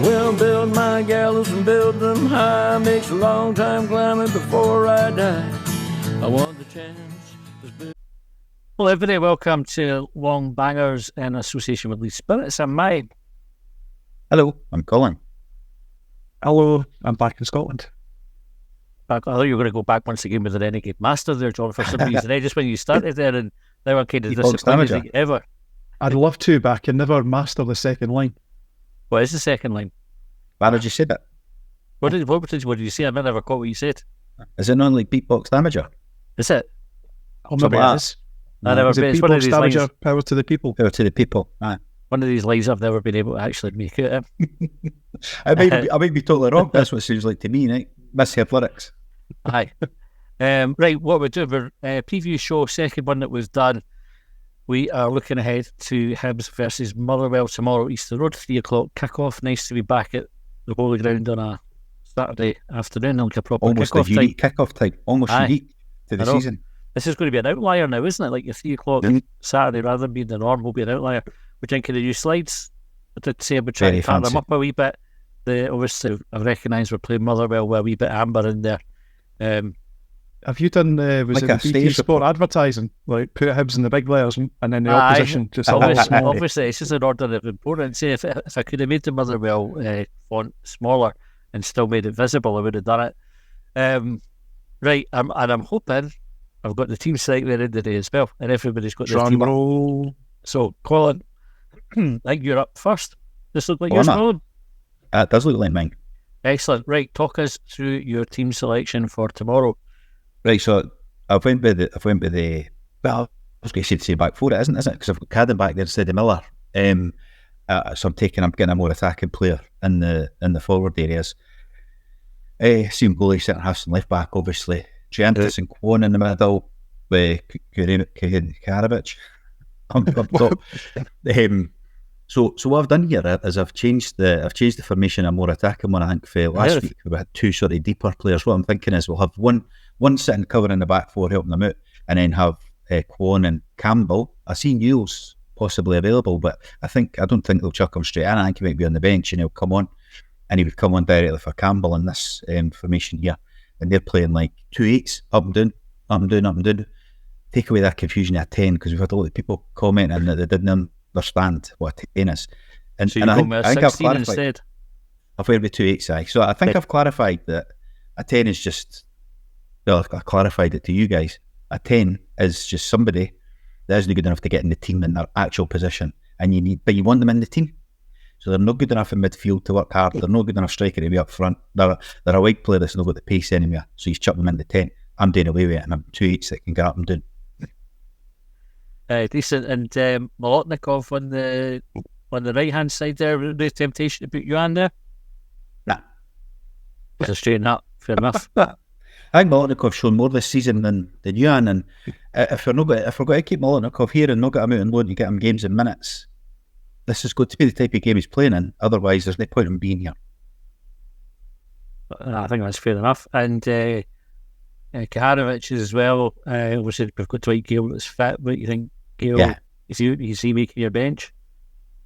Well, build my gallows and build them high. Makes a long time climbing before I die. I want the chance. Hello, everybody. Welcome to Longbangers in association with Leeds Spirits. I'm Mike. Hello, I'm Colin. Hello, I'm back in Scotland. I thought you were going to go back once again with the Renegade Master there, John, for some reason. Just when you started there, and they were kind of disappointed ever. I'd love to, but I can never master the second line. What is the second line? Why did you say that? What did you say? I never caught what you said. Is it not like beatbox damager? Is it? Oh, maybe it is. I never been. It's one of these lines. Power to the people. Power to the people. Aye. One of these lines I've never been able to actually make it. I might be totally wrong. That's what it seems like to me, right? Misheard lyrics. Aye. Right, what we're doing, we're preview show, second one that was done. We are looking ahead to Hibs versus Motherwell tomorrow, Easter Road, 3 o'clock kick-off. Nice to be back at the Holy Ground on a Saturday afternoon, like a proper almost kick-off a unique kick-off time. Almost unique to the season. This is going to be an outlier now, isn't it? Like your 3 o'clock Saturday, rather than being the norm, will be an outlier. We're thinking of new slides. I did say we're trying to cut them up a wee bit. Obviously, I've recognised we're playing Motherwell with a wee bit amber in there. Have you done was like it BT Sport advertising? Like put Hibs in the big letters and then the opposition just obviously it's just an order of importance. Say if I could have made the Motherwell font smaller and still made it visible, I would have done it. Right, I'm hoping I've got the team select there in the day as well, and everybody's got their team up. So Colin, I think you're up first. This looks like yours, Colin. It does look like mine. Excellent. Right, talk us through your team selection for tomorrow. Right, so I went with the well, I was going to say back four, isn't it? Because I've got Cadden back there instead of Miller. So I'm getting a more attacking player in the forward areas. Same goalie, centre half and left back, obviously. Giantis and Kwon in the middle with Karavich on top. So what I've done here is I've changed the formation a more attacking one. I think for last week we had two sort of deeper players. What I'm thinking is we'll have one sitting covering the back four, helping them out, and then have Kwon and Campbell. I see Newell's possibly available, but I don't think they'll chuck him straight in. I think he might be on the bench and he'll come on, and he would come on directly for Campbell in this formation here. And they're playing like 2-8s, up and down, up and down, up and down. Take away that confusion of a 10, because we've had a lot of people commenting that they didn't understand what a 10 is. And, so you go with a 16 instead? I've went with 2-8s, aye. So I think I've clarified that a 10 is just, well, I clarified it to you guys. A 10 is just somebody that isn't good enough to get in the team in their actual position, and you want them in the team. So they're not good enough in midfield to work hard. They're not good enough striker to be up front. They're a wide player that's not got the pace anymore. So you chuck them in the 10. I'm doing away with it, and I'm 2-8s that can get up and down. Decent. And Molotnikov on the right hand side there. No temptation to put you on there? Nah. Just straighten up. Fair enough. I think Molotnikov's shown more this season than Yuan, and if we're going to keep Molotnikov here and not get him out and load and get him games and minutes, this is going to be the type of game he's playing in. Otherwise, there's no point in being here. I think that's fair enough. And Kaharovich as well. Obviously, we've got Dwight Gale that's fit. What do you think, Gale? Is he making your bench?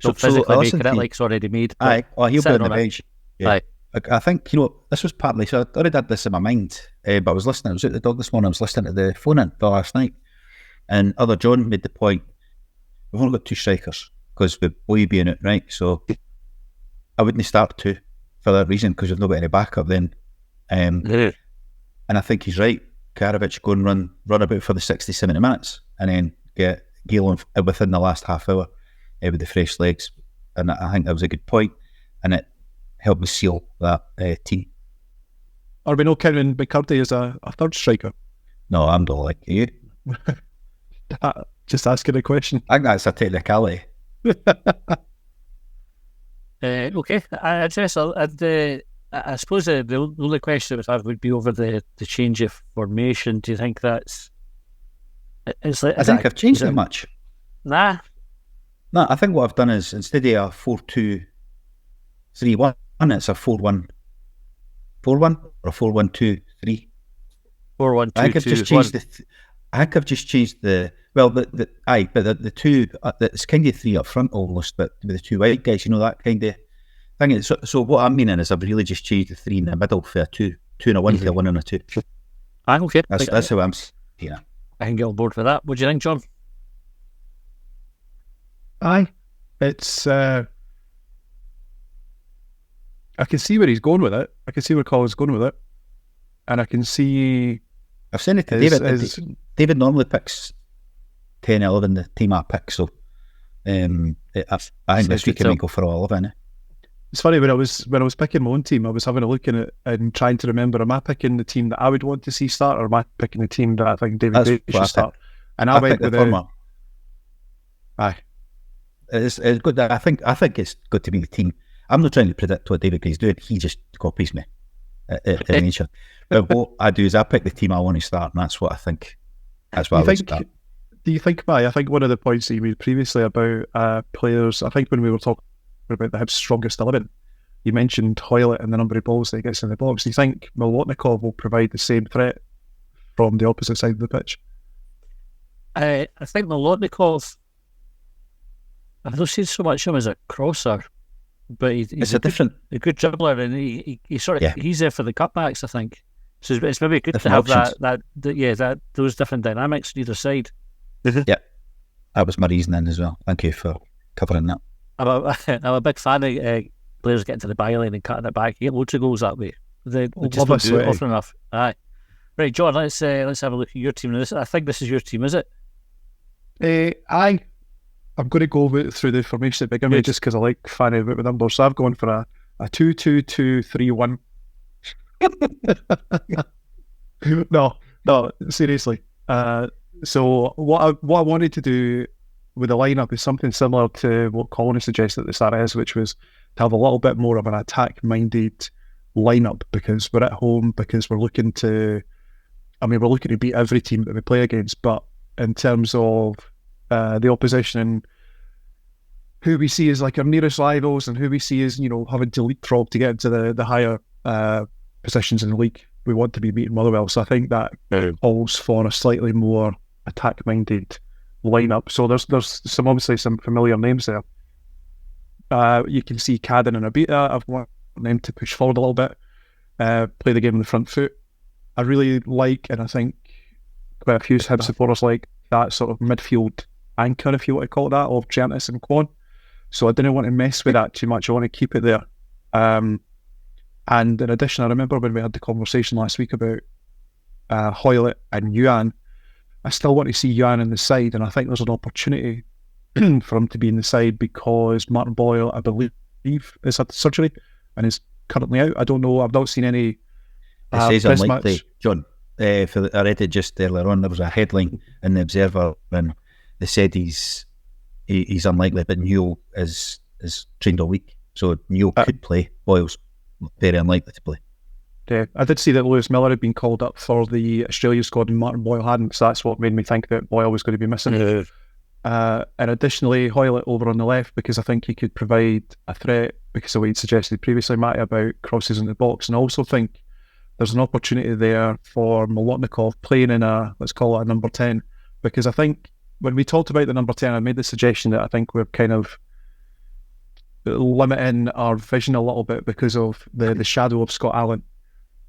So physically making it like it's already made. Aye, he'll be on the bench. Yeah. Aye. I think, this was partly, so I already had this in my mind, but I was listening. I was at the dog this morning. I was listening to the phone-in for last night, and other John made the point, we've only got two strikers, because with Boy being out, right? So I wouldn't start two for that reason, because we've not got any backup then. And I think he's right. Karavich go and run about for the 60-70 minutes, and then get Gale within the last half hour with the fresh legs. And I think that was a good point, and it helped me seal that team. Are we not counting McCurdy as a third striker? No, I'm not like you. Just asking a question. I think that's a technicality. Okay, I suppose the only question I would have would be over the change of formation. Do you think that's? I think I've changed it much. Nah, I think what I've done is, instead of a 4-2-3-1, it's a 4-1-4-1 or a 4-1-2-3. 4-1-2-2. I think I've just changed the Well, but the two, it's kind of three up front almost, but with the two white guys, that kind of thing. So what I'm meaning is I've really just changed the three in the middle for a two and a one to a 1 and a 2. Okay. That's how I'm seeing it. I can get on board with that. What do you think, John? It's I can see where he's going with it. I can see where Colin's going with it, and I can see. I've seen it to David. David normally picks 10, 11, the team I pick. So I think this week I might go for all of it. It's funny, when I was picking my own team, I was having a look in it and trying to remember: am I picking the team that I would want to see start, or am I picking the team that I think David Bates should start? And I went with the former. Aye. It's good. I think it's good to be the team. I'm not trying to predict what David Gray's doing. He just copies me in nature. But what I do is I pick the team I want to start, and that's what I think. That's what I would start. Do you think, I think one of the points that you made previously about players, I think when we were talking about the Hibs strongest 11, you mentioned Hoylett and the number of balls that he gets in the box. Do you think Molotnikov will provide the same threat from the opposite side of the pitch? I think Molotnikov, I've not seen so much of him as a crosser, but he's a good dribbler, and he sort of he's there for the cutbacks, I think. So it's maybe good to have that those different dynamics on either side. Yeah, that was my reasoning as well. Thank you for covering that. I'm a big fan of players getting to the byline and cutting it back. You get loads of goals that way. They just don't do it often enough. Aye, right, John. Let's have a look at your team. I think this is your team, is it? I'm going to go through the formation at Bigamy just because I like fanning about with numbers. So I've gone for a 2-2-2-3-1. No, seriously. So what I wanted to do with the lineup is something similar to what Colin suggested at the start of which was to have a little bit more of an attack-minded lineup, because we're at home, because we're looking to beat every team that we play against, but in terms of the opposition and who we see as like our nearest rivals and who we see as, having to leapfrog to get into the higher positions in the league, we want to be beating Motherwell. So I think that calls for a slightly more attack-minded lineup. So there's obviously some familiar names there. You can see Cadden and Abita. I've wanted them to push forward a little bit, play the game on the front foot. I really like, and I think quite a few Hibs supporters like, that sort of midfield anchor, if you want to call it that, of Giannis and Kwon. So I didn't want to mess with that too much. I want to keep it there. And in addition, I remember when we had the conversation last week about Hoylett and Yuan, I still want to see Yuan in the side, and I think there's an opportunity for him to be in the side because Martin Boyle, I believe, has had surgery and is currently out. I don't know. I've not seen any. It says unlikely, John. I read it just earlier on. There was a headline in the Observer, and they said he's unlikely, but Newell is trained all week, so Newell could play. Boyle's very unlikely to play. Yeah, I did see that Lewis Miller had been called up for the Australia squad and Martin Boyle hadn't, so that's what made me think that Boyle was going to be missing. And additionally, Hoylett over on the left, because I think he could provide a threat because of what you suggested previously, Matty, about crosses in the box, and I also think there's an opportunity there for Molotnikov playing in let's call it a number 10, because I think when we talked about the number 10, I made the suggestion that I think we're kind of limiting our vision a little bit because of the shadow of Scott Allen.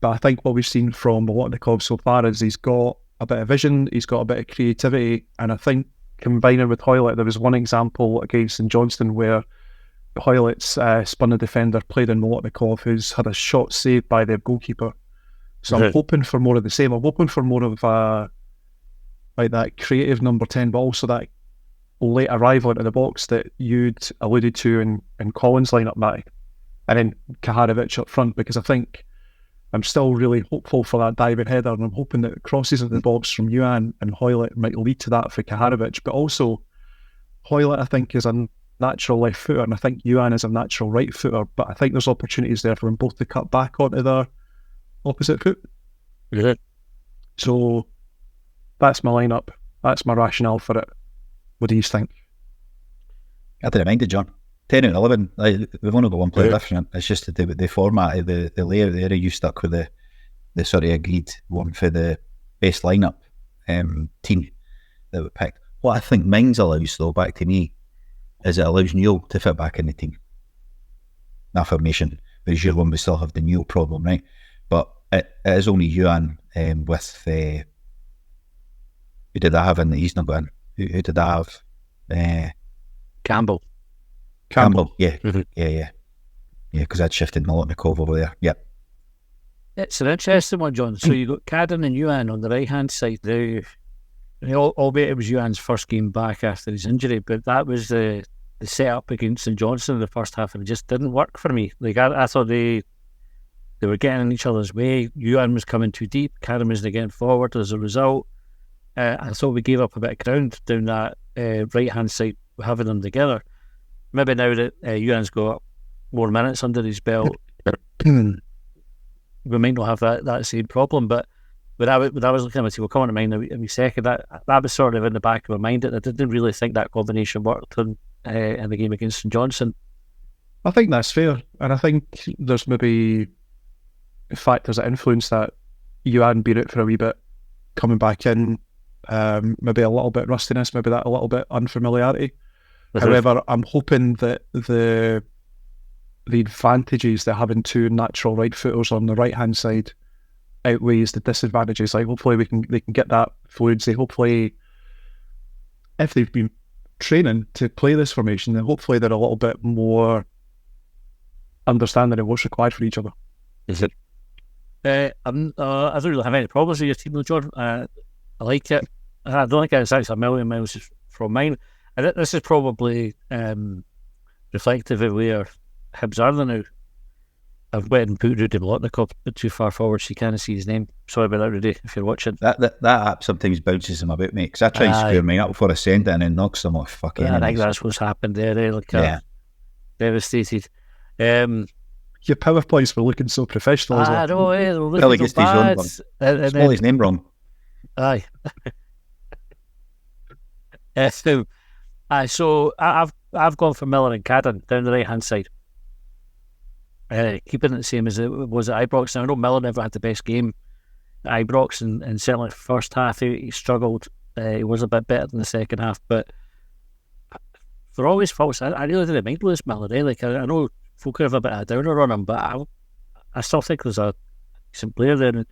But I think what we've seen from Molotnikov so far is he's got a bit of vision, he's got a bit of creativity, and I think combining with Hoylett, there was one example against St Johnstone where Hoylett's spun a defender, played in Molotnikov, who's had a shot saved by their goalkeeper. So I'm hoping for more of the same. I'm hoping for more of like that creative number 10, but also that late arrival into the box that you'd alluded to in Colin's lineup, Matty, and then Kaharovic up front, because I think I'm still really hopeful for that diving header, and I'm hoping that crosses into the box from Yuan and Hoylett might lead to that for Kaharovic. But also, Hoylett, I think, is a natural left footer, and I think Yuan is a natural right footer, but I think there's opportunities there for them both to cut back onto their opposite foot. Yeah. So that's my lineup. That's my rationale for it. What do you think? I didn't mind it, John. 10 and 11, we've only got one player different. It's just to do with the format of the layout there. You stuck with the sort of agreed one for the base lineup team that we picked. What I think Mings allows, though, back to me, is it allows Neil to fit back in the team. That formation, whereas your one we still have the Neil problem, right? But it is only Ewan with who did I have in that he's not going? Who did I have? Campbell. Yeah, yeah, because I'd shifted Molotnikov over there. Yep. It's an interesting one, John. So you got Cadden and Ewan on the right hand side now. Albeit it was Ewan's first game back after his injury, but that was the setup against St Johnstone in the first half, and it just didn't work for me. Like I thought they were getting in each other's way. Ewan was coming too deep. Cadden wasn't getting forward as a result. I thought we gave up a bit of ground down that right hand side, having them together. Maybe now that Ewan's got more minutes under his belt, we might not have that same problem. But when I was looking at it, we'll come on to mind in a second. That was sort of in the back of my mind. I didn't really think that combination worked in the game against St Johnstone. I think that's fair, and I think there's maybe factors that influence that. Ewan being out for a wee bit, coming back in, maybe a little bit rustiness, maybe that a little bit unfamiliarity. However, I'm hoping that the advantages that having two natural right footers on the right hand side outweighs the disadvantages. Like hopefully they can get that fluency. Hopefully, if they've been training to play this formation, then hopefully they're a little bit more understanding of what's required for each other. Is it? I don't really have any problems with your team, though, John. I like it. I don't think it's actually a million miles from mine. This is probably reflective of where Hibs are now. I've went and put Rudy Molotnikov a bit too far forward, so you can't see his name. Sorry about that, Rudy, if you're watching. That app sometimes bounces him about, mate, because I try and screw mine up before I send it and then knocks them off. Fucking I think that's what's happened there. Devastated. Your PowerPoints were looking so professional as well. I know, they're looking so bad. Spell his name wrong. Aye. So I've gone for Miller and Cadden down the right hand side, keeping it the same as it was at Ibrox. Now I know Miller never had the best game at Ibrox, and certainly the first half he struggled. He was a bit better than the second half, but for all his faults, I really didn't mind Lewis Miller. Like I know folk have a bit of a downer on him, but I still think there's a decent player there. And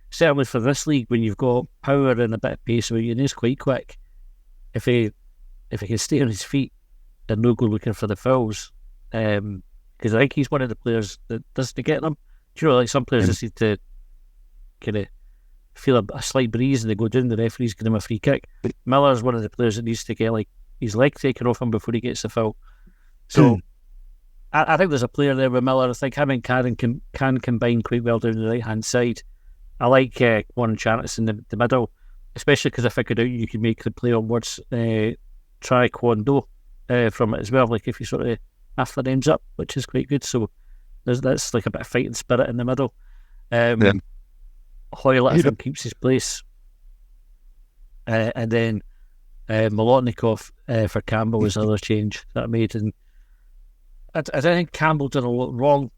certainly for this league, when you've got power and a bit of pace, where he's quite quick. If he can stay on his feet and no go looking for the fouls, because I think he's one of the players that doesn't get them. Do you know, like some players just need to kind of feel a slight breeze and they go down, the referee's give him a free kick. Miller's one of the players that needs to get like his leg taken off him before he gets the foul. So I think there's a player there with Miller. I think him and Karen can combine quite well down the right hand side. I like Warren Chantis in the middle, especially because I figured out you can make the play on words try Kwando from it as well, like if you sort of half the names up, which is quite good. So that's like a bit of fighting spirit in the middle. Hoylett, I think, keeps his place. And then Molotnikov for Campbell was another change that I made. And I don't think Campbell did a lot wrong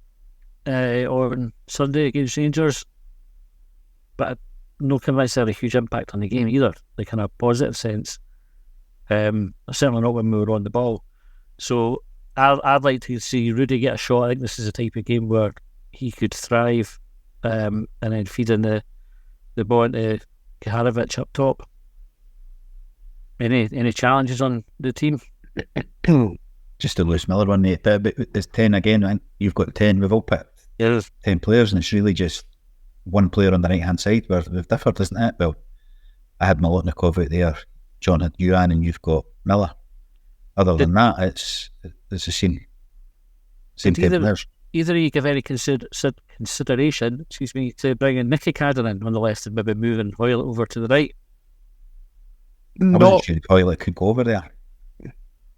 on Sunday against Rangers, but I'm not convinced they had a huge impact on the game either, like in a positive sense. Certainly not when we were on the ball. So I'd like to see Rudy get a shot. I think this is a type of game where he could thrive, and then feed in the ball into Kaharovic up top. Any challenges on the team? Just a Lewis Miller one, mate. But it's 10 again, man. You've got 10. We've all picked 10 players, and it's really just one player on the right hand side where we've differed, isn't it? Well, I had Molotnikov out there, John had Ewan, and you've got Miller. Other than that, it's the same 10 players. Either you give any consideration, to bringing Nicky Cadden in on the left and maybe moving Hoylett over to the right? I wasn't sure if Hoylett could go over there.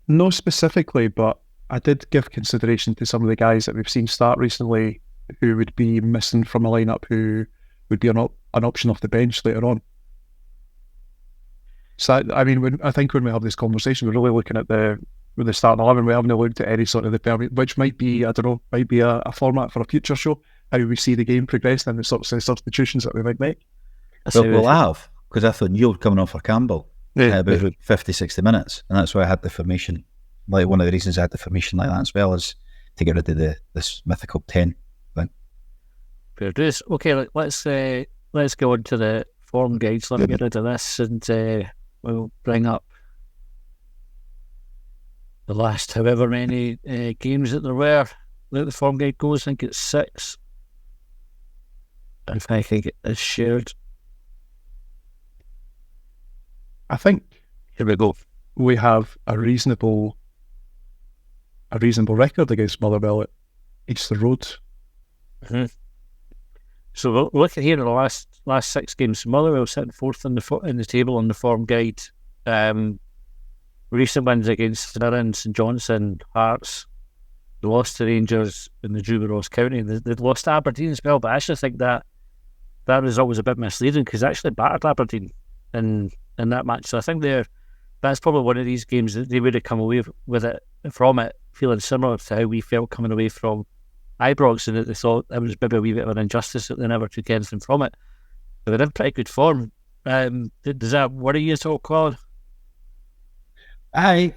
No specifically, but I did give consideration to some of the guys that we've seen start recently who would be missing from a lineup, who would be an option off the bench later on. So, I mean, I think when we have this conversation, we're really looking at the starting 11. We haven't looked at any sort of the permanent, which might be, I don't know, might be a format for a future show, how we see the game progress and the sorts of substitutions that we might make. Well, we'll have, because I thought Neil coming off for Campbell. about 50, 60 minutes. And that's why I had the formation. Like, one of the reasons I had the formation like that as well is to get rid of this mythical 10 thing. Fair dues. Okay, let's go on to the form guides. Let me get rid of this, and we'll bring up the last however many games that there were. Let the form guide goes. I think it's 6. If I can get this shared. I think Here we go. we have a reasonable record against Motherwell at Easter Road. Mm-hmm. So we're looking here at the last 6 games. Motherwell sitting 4th in the table on the form guide. Recent wins against St St Johnstone, Hearts. They lost to Rangers and they drew with Ross County. They lost to Aberdeen as well, but I actually think that result was a bit misleading because they actually battered Aberdeen in that match. So I think that's probably one of these games that they would have come away from it feeling similar to how we felt coming away from Ibrox, and that they thought it was maybe a wee bit of an injustice that they never took anything from it. But they're in pretty good form. Does that worry you at all, Colin? I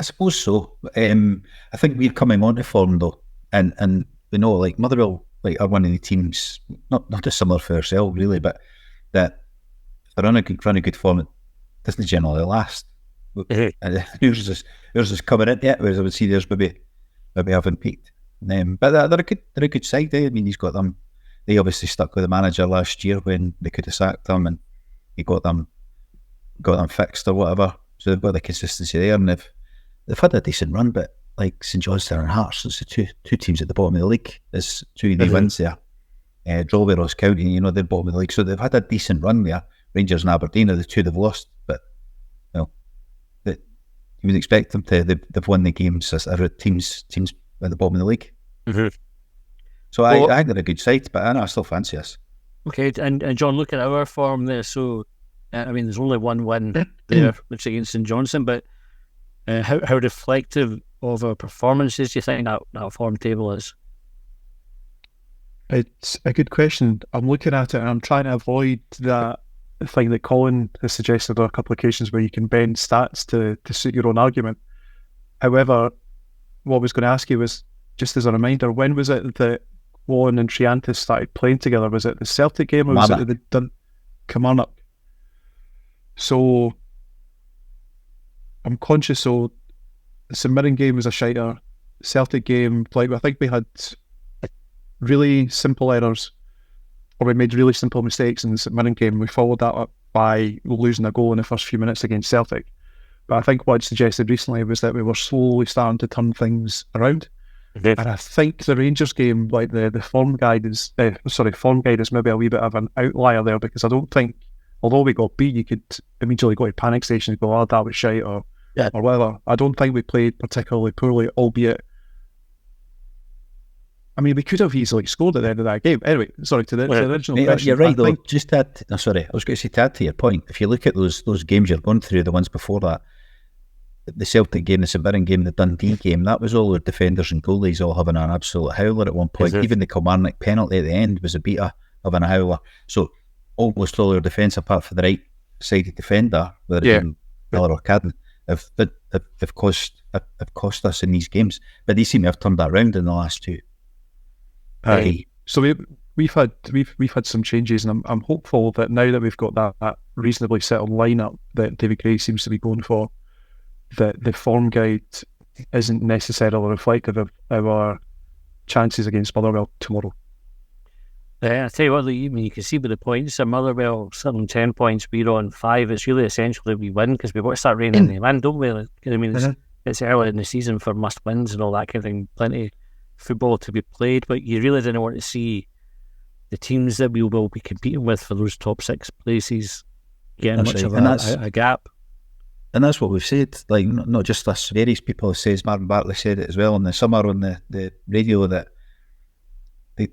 suppose so. I think we're coming on to form though, and we know like Motherwell are one of the teams not dissimilar for ourselves really, but that if they're on a good form, it doesn't generally last. Yours is coming in yet, whereas I would see theirs maybe haven't peaked. But they're a good side. I mean, he's got them. They obviously stuck with the manager last year when they could have sacked him, and he got them fixed or whatever. So they've got the consistency there, and they've had a decent run. But like St Johnstone and Hearts, it's the two teams at the bottom of the league. There's 2 of the wins there. Draw with Ross County, they're bottom of the league, so they've had a decent run there. Rangers and Aberdeen are the 2 they've lost, but you would expect them to. They've won the games as teams at the bottom of the league. Mm-hmm. So I think they're a good side, but I still fancy us. Okay, and John, look at our form there. So I mean, there's only 1 win there, which is against St Johnstone. But how reflective of our performances do you think that form table is? It's a good question. I'm looking at it and I'm trying to avoid that thing that Colin has suggested on a couple of occasions where you can bend stats to suit your own argument. However, what I was going to ask you was, just as a reminder, when was it that Warren and Triantis started playing together? Was it the Celtic game or was it the Kilmarnock? So I'm conscious, so the St Mirren game was a shiter. Celtic game, I think we had really simple errors, or we made really simple mistakes in the St Mirren game. We followed that up by losing a goal in the first few minutes against Celtic. But I think what I'd suggested recently was that we were slowly starting to turn things around. And I think the Rangers game, like the form guide is maybe a wee bit of an outlier there, because I don't think, although we got beat, you could immediately go to panic station and go, "Oh, that was shite," or whatever. I don't think we played particularly poorly, albeit, I mean, we could have easily scored at the end of that game. Anyway, sorry, to the original question. You're right, though. Just to add, I was going to say, to add to your point, if you look at those games you're going through, the ones before that, the Celtic game, the St Mirren game, the Dundee game, that was all the defenders and goalies all having an absolute howler at one point. Even the Kilmarnock penalty at the end was a beater of an howler. So almost all our defence, apart from the right-sided defender, whether it's Miller or Cadden, have cost us in these games. But they seem to have turned that round in the last 2. So we've had some changes, and I'm hopeful that now that we've got that reasonably settled lineup that David Gray seems to be going for, that the form guide isn't necessarily reflective of our chances against Motherwell tomorrow. I tell you what, you can see with the points, Motherwell sitting on 10 points, we're on 5. It's really essential that we win, because we want to start reining them in, don't we? I mean, it's early in the season for must wins and all that kind of thing. Plenty of football to be played, but you really didn't want to see the teams that we will be competing with for those top 6 places getting much of a gap. And that's what we've said, like, not just us, various people have said, Martin Bartley said it as well in the summer on the radio, that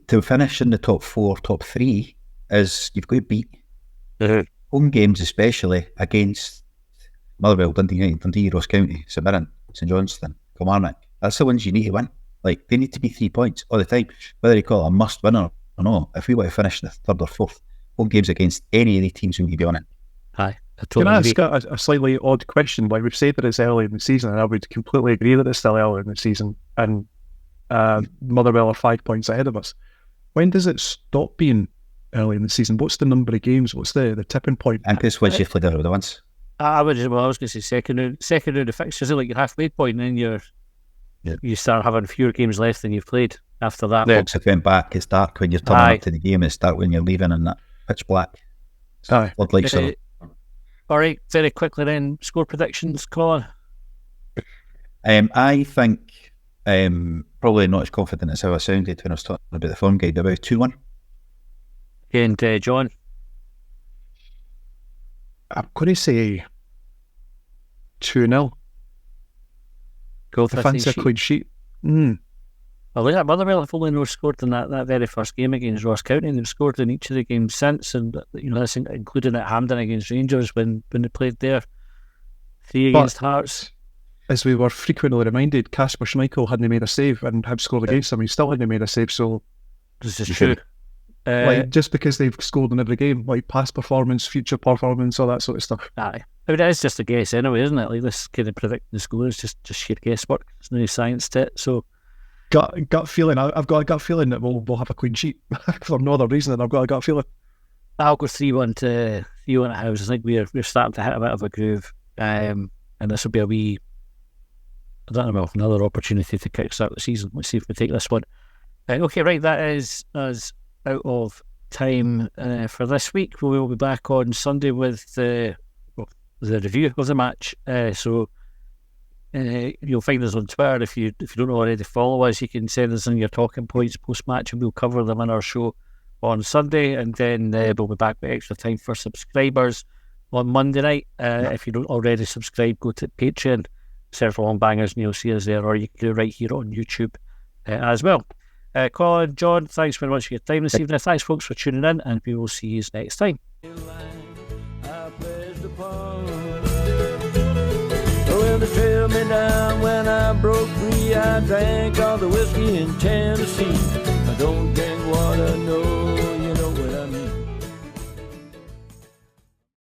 to finish in the top 4, top 3 is you've got to beat home games, especially against Motherwell, Dundee, Ross County, St Mirren, St Johnstone, Kilmarnock. That's the ones you need to win. Like, they need to be 3 points all the time, whether you call it a must win or not. If we want to finish in the 3rd or 4th, home games against any of the teams we need to be on it. Aye. I Can totally I agree. ask a slightly odd question? Like, we've said that it's early in the season, and I would completely agree that it's still early in the season, and Motherwell are 5 points ahead of us. When does it stop being early in the season? What's the number of games? What's the tipping point? I think it's once you've played everybody once. I was going to say second round of fixtures are like your halfway point, and then you start having fewer games left than you've played after that. Yeah. Once going back, it's dark when you're turning Aye. up to the game. It's dark when you're leaving, and that pitch black. Aye. Floodlights are. All right, very quickly then, score predictions, Colin. I think probably not as confident as how I sounded when I was talking about the form guide, about 2-1. And John. I'm going to say 2-0. Go I fancy a clean sheet. Well, look at Motherwell have only no scored in that very first game against Ross County. They've scored in each of the games since, and that's including at Hampden against Rangers when they played there. 3 against Hearts. As we were frequently reminded, Kasper Schmeichel hadn't made a save and had scored against him. He still hadn't made a save, so This is true. like, just because they've scored in every game, like past performance, future performance, all that sort of stuff. Aye. I mean, it is just a guess anyway, isn't it? Like, this kind of predicting the score is just sheer guesswork. There's no science to it, so... Gut feeling. I've got a gut feeling that we'll have a clean sheet for no other reason than I've got a gut feeling. I'll go 3-1 to 3-1 at House. I think we're starting to hit a bit of a groove, and this will be a wee, I don't know, another opportunity to kickstart the season. Let's see if we take this one. Okay, right, that is us out of time for this week. We will be back on Sunday with the review of the match. So you'll find us on Twitter. If you don't already follow us, you can send us in your talking points post-match, and we'll cover them in our show on Sunday. And then we'll be back with extra time for subscribers on Monday night. If you don't already subscribe, go to Patreon, search for Longbangers, and you'll see us there, or you can do it right here on YouTube as well. Colin, John, thanks very much for your time this evening. Thanks, folks, for tuning in, and we will see you next time. Well, they trailed me down when I broke free. I drank all the whiskey in Tennessee. I don't drink water, no